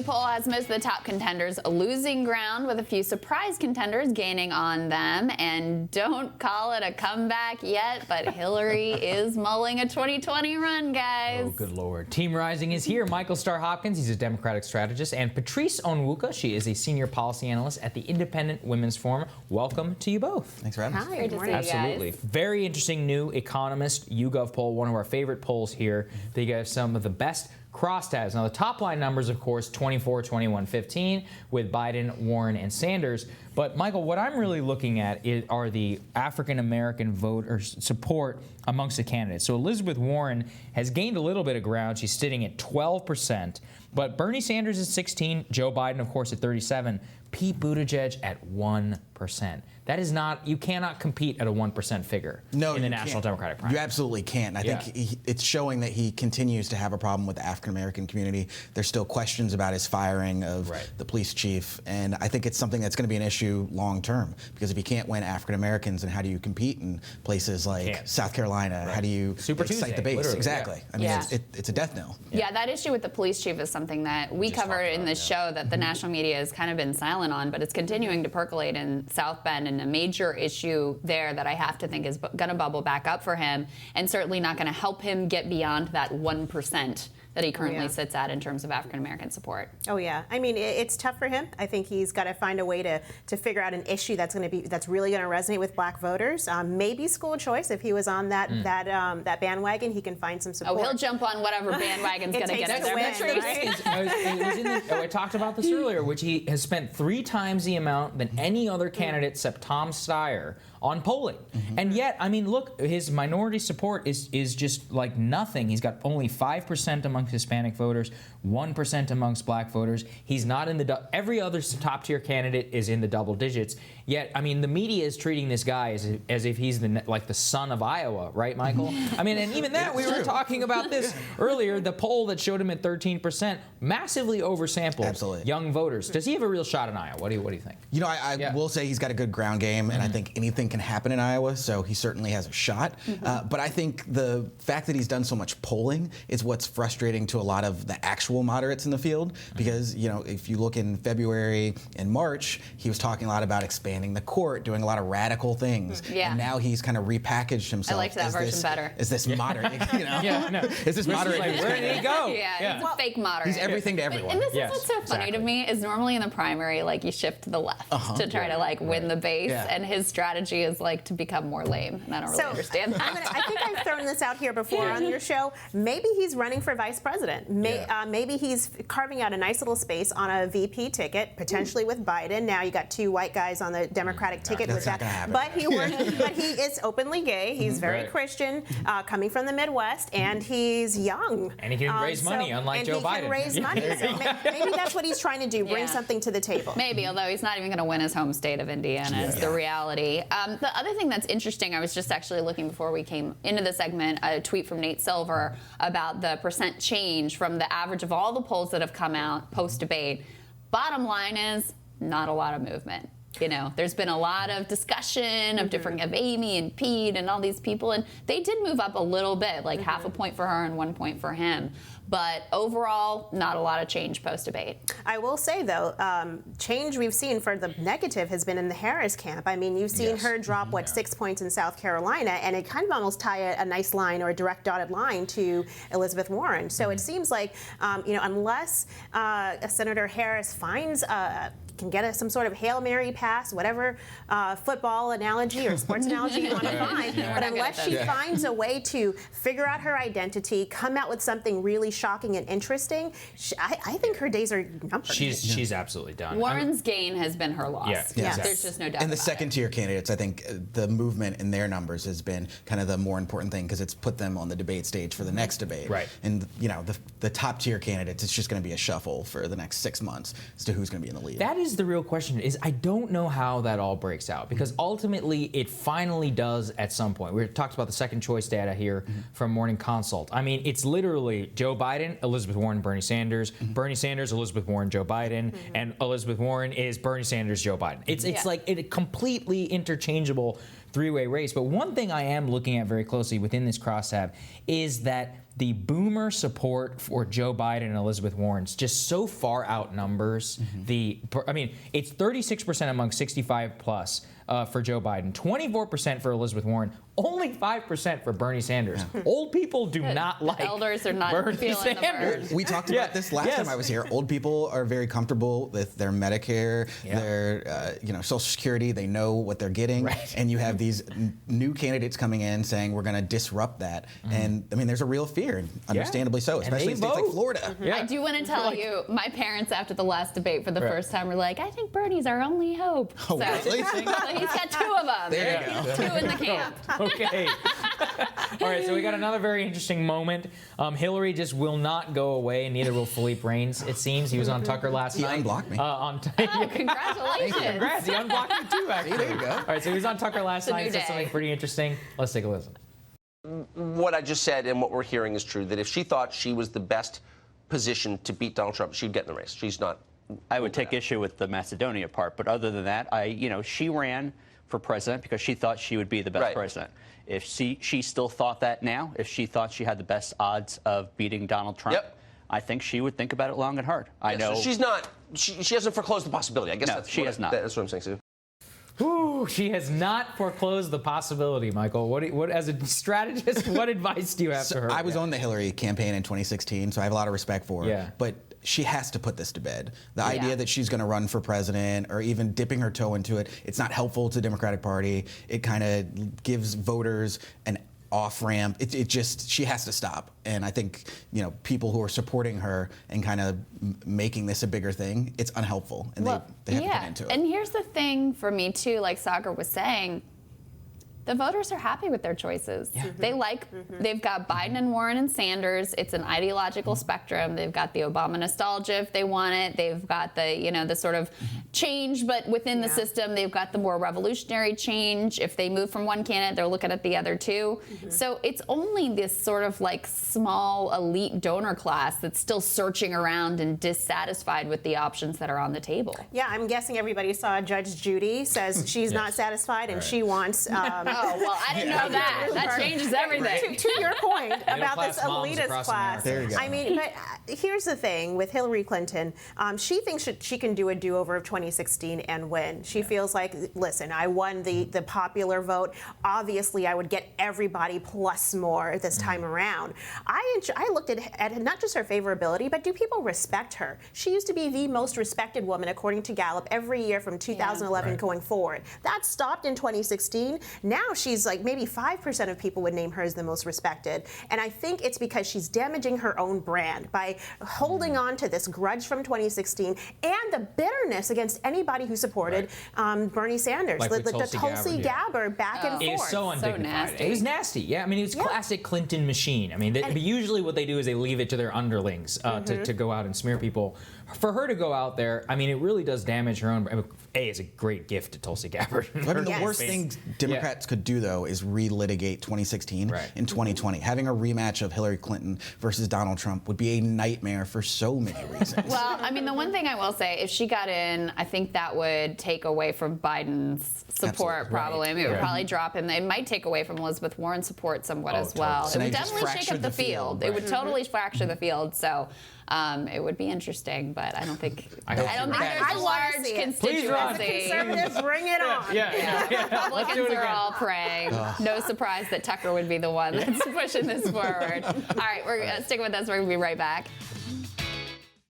poll has most of the top contenders losing ground, with a few surprise contenders gaining on them. And don't call it a comeback yet, but Hillary is mulling a 2020 run, guys. Oh, good Lord. Team Rising is here. Michael Starr Hopkins, he's a Democratic strategist, and Patrice Onwuka, she is a senior policy analyst at the Independent Women's Forum. Welcome to you both. Thanks for having us. Hi, good to see you guys. Absolutely. Very interesting new Economist YouGov poll, one of our favorite polls here. They give some of the best crosstabs. Now, the top line numbers, of course, 24, 21, 15 with Biden, Warren, and Sanders. But, Michael, what I'm really looking at are the African-American voter support amongst the candidates. So Elizabeth Warren has gained a little bit of ground. She's sitting at 12%. But Bernie Sanders is 16, Joe Biden, of course, at 37, Pete Buttigieg at 1%. That is not, you cannot compete at a 1% figure in the National Democratic primary. You absolutely can't. I think it's showing that he continues to have a problem with the African-American community. There's still questions about his firing of the police chief, and I think it's something that's going to be an issue long term, because if you can't win African-Americans, then how do you compete in places like South Carolina? How do you excite the base? Literally, exactly. I mean, it's a death knell. Yeah, that issue with the police chief is something that we covered in this show that the national media has kind of been silent on, but it's continuing to percolate in South Bend, and a major issue there that I have to think is going to bubble back up for him, and certainly not going to help him get beyond that 1% that he currently sits at in terms of African-American support. Oh yeah, I mean it's tough for him. I think he's got to find a way to figure out an issue that's really going to resonate with Black voters. Maybe school choice. If he was on that bandwagon, he can find some support. Oh, he'll jump on whatever bandwagon's going to get him there. I talked about this earlier, which he has spent 3 times the amount than any other candidate except Tom Steyer on polling. And yet, I mean, look, his minority support is just like nothing. He's got only 5% among Hispanic voters, 1% amongst Black voters. He's not in the every other top tier candidate is in the double digits. Yet, I mean, the media is treating this guy as if he's the son of Iowa, right, Michael? I mean, and even that, we were talking about this earlier. The poll that showed him at 13%, massively oversampled young voters. Does he have a real shot in Iowa? What do you think? You know, I will say he's got a good ground game, and I think anything can happen in Iowa, so he certainly has a shot. But I think the fact that he's done so much polling is what's frustrating to a lot of the actual moderates in the field, because, you know, if you look in February and March, he was talking a lot about expanding the court, doing a lot a lot of radical things. And now he's kind of repackaged himself. I liked that version better. Is this moderate? You know? Is this moderate? Like, where did he go? He's a fake moderate. He's everything to everyone. And this is what's so funny to me is normally in the primary, like, you shift to the left to try to like win the base, and his strategy is like to become more lame. And I don't really understand that. I think I've thrown this out here before on your show. Maybe he's running for vice president. Maybe he's carving out a nice little space on a VP ticket, potentially with Biden. Now you got 2 white guys on the Democratic ticket. That's not gonna happen. But he is openly gay. He's very Christian, coming from the Midwest, and he's young. And he can raise money, unlike Joe Biden. And he can raise money. So maybe that's what he's trying to do, bring something to the table. Maybe, although he's not even going to win his home state of Indiana is the reality. The other thing that's interesting, I was just actually looking before we came into the segment, a tweet from Nate Silver about the percent change from the average of all the polls that have come out post-debate. Bottom line is, not a lot of movement. You know, there's been a lot of discussion of of Amy and Pete and all these people, and they did move up a little bit, like half a point for her and 1 point for him. But overall, not a lot of change post-debate. I will say, though, change we've seen for the negative has been in the Harris camp. I mean, you've seen her drop, 6 points in South Carolina, and it kind of almost tie a nice line or a direct dotted line to Elizabeth Warren. So it seems like, you know, unless Senator Harris finds can get some sort of Hail Mary pass, whatever football analogy or sports analogy you want to find. But unless she finds a way to figure out her identity, come out with something really shocking and interesting, I think her days are numbered. She's absolutely done. Warren's gain has been her loss. There's just no doubt. And the second-tier candidates, I think the movement in their numbers has been kind of the more important thing, because it's put them on the debate stage for the next debate. And, you know, the top-tier candidates, it's just going to be a shuffle for the next 6 months as to who's going to be in the lead. That is the real question. Is I don't know how that all breaks out, because ultimately it finally does at some point. We talked about the second choice data here from Morning Consult. I mean, it's literally Joe Biden, Elizabeth Warren, Bernie Sanders, Bernie Sanders, Elizabeth Warren, Joe Biden, and Elizabeth Warren is Bernie Sanders, Joe Biden. It's like a completely interchangeable three-way race. But one thing I am looking at very closely within this crosstab is that the boomer support for Joe Biden and Elizabeth Warren just so far outnumbers it's 36% among 65 plus for Joe Biden, 24% for Elizabeth Warren, only 5% for Bernie Sanders. Old people do not like elders are not Bernie feeling Sanders. We talked about this last time I was here. Old people are very comfortable with their Medicare, their Social Security. They know what they're getting, and you have these new candidates coming in saying we're going to disrupt that. And I mean, there's a real fear, and understandably so, especially in states like Florida. I do want to tell you, my parents after the last debate for the first time were like, I think Bernie's our only hope. Oh, really? So he's got two of them. There you go. Two in the camp. Okay. All right, so we got another very interesting moment. Hillary just will not go away, and neither will Philippe Reines, it seems. He was on Tucker last night. He unblocked me. Congratulations. Congrats, he unblocked me too, actually. There you go. All right, so he was on Tucker last night, said day. something pretty interesting. Let's take a listen. What I just said and what we're hearing is true, that if she thought she was the best position to beat Donald Trump, she'd get in the race. She's not. I would take issue with the Macedonia part, but other than that, she ran for president because she thought she would be the best president. If she still thought that now, if she thought she had the best odds of beating Donald Trump, I think she would think about it long and hard. I know so she's not. She hasn't foreclosed the possibility. I guess she has not. That's what I'm saying, Sue. Ooh, she has not foreclosed the possibility, Michael. What as a strategist, what advice do you have for her? I was on the Hillary campaign in 2016, so I have a lot of respect for her. Yeah. But she has to put this to bed. The idea that she's going to run for president or even dipping her toe into it, it's not helpful to the Democratic Party. It kind of gives voters an off-ramp. It just, she has to stop. And I think, people who are supporting her and kind of making this a bigger thing, it's unhelpful. And they have to put into it. And here's the thing for me, too, like Sagar was saying, the voters are happy with their choices. Yeah. They've got Biden and Warren and Sanders. It's an ideological spectrum. They've got the Obama nostalgia if they want it. They've got the sort of change, but within the system, they've got the more revolutionary change. If they move from one candidate, they're looking at the other two. So it's only this sort of like small elite donor class that's still searching around and dissatisfied with the options that are on the table. Yeah, I'm guessing everybody saw Judge Judy says she's not satisfied and she wants oh, well, I didn't know that. That changes everything. To your point about this elitist class. There you go. I mean, but here's the thing with Hillary Clinton. She thinks she can do a do-over of 2016 and win. She feels like, listen, I won the popular vote. Obviously, I would get everybody plus more this time around. I looked at not just her favorability, but do people respect her? She used to be the most respected woman, according to Gallup, every year from 2011 going forward. That stopped in 2016. Now she's like maybe 5% of people would name her as the most respected. And I think it's because she's damaging her own brand by holding on to this grudge from 2016 and the bitterness against anybody who supported Bernie Sanders. Like the Tulsi Gabbard back and forth. It was so undignified. nasty. It was nasty. Yeah, I mean, it's classic Clinton machine. I mean, usually what they do is they leave it to their underlings to go out and smear people. For her to go out there, I mean, it really does damage her own. It's a great gift to Tulsi Gabbard. I mean, the worst thing Democrats could do, though, is relitigate 2016 in 2020. Having a rematch of Hillary Clinton versus Donald Trump would be a nightmare for so many reasons. Well, I mean, the one thing I will say, if she got in, I think that would take away from Biden's support, probably. I mean, it would probably drop him. It might take away from Elizabeth Warren's support somewhat as well. So it would now you just definitely shake up the field. It would totally fracture the field. So it would be interesting, but I don't think there's a large constituency. Conservatives, bring it on. Republicans are all praying. No surprise that Tucker would be the one that's pushing this forward. All right, we're sticking with us. We're going to be right back.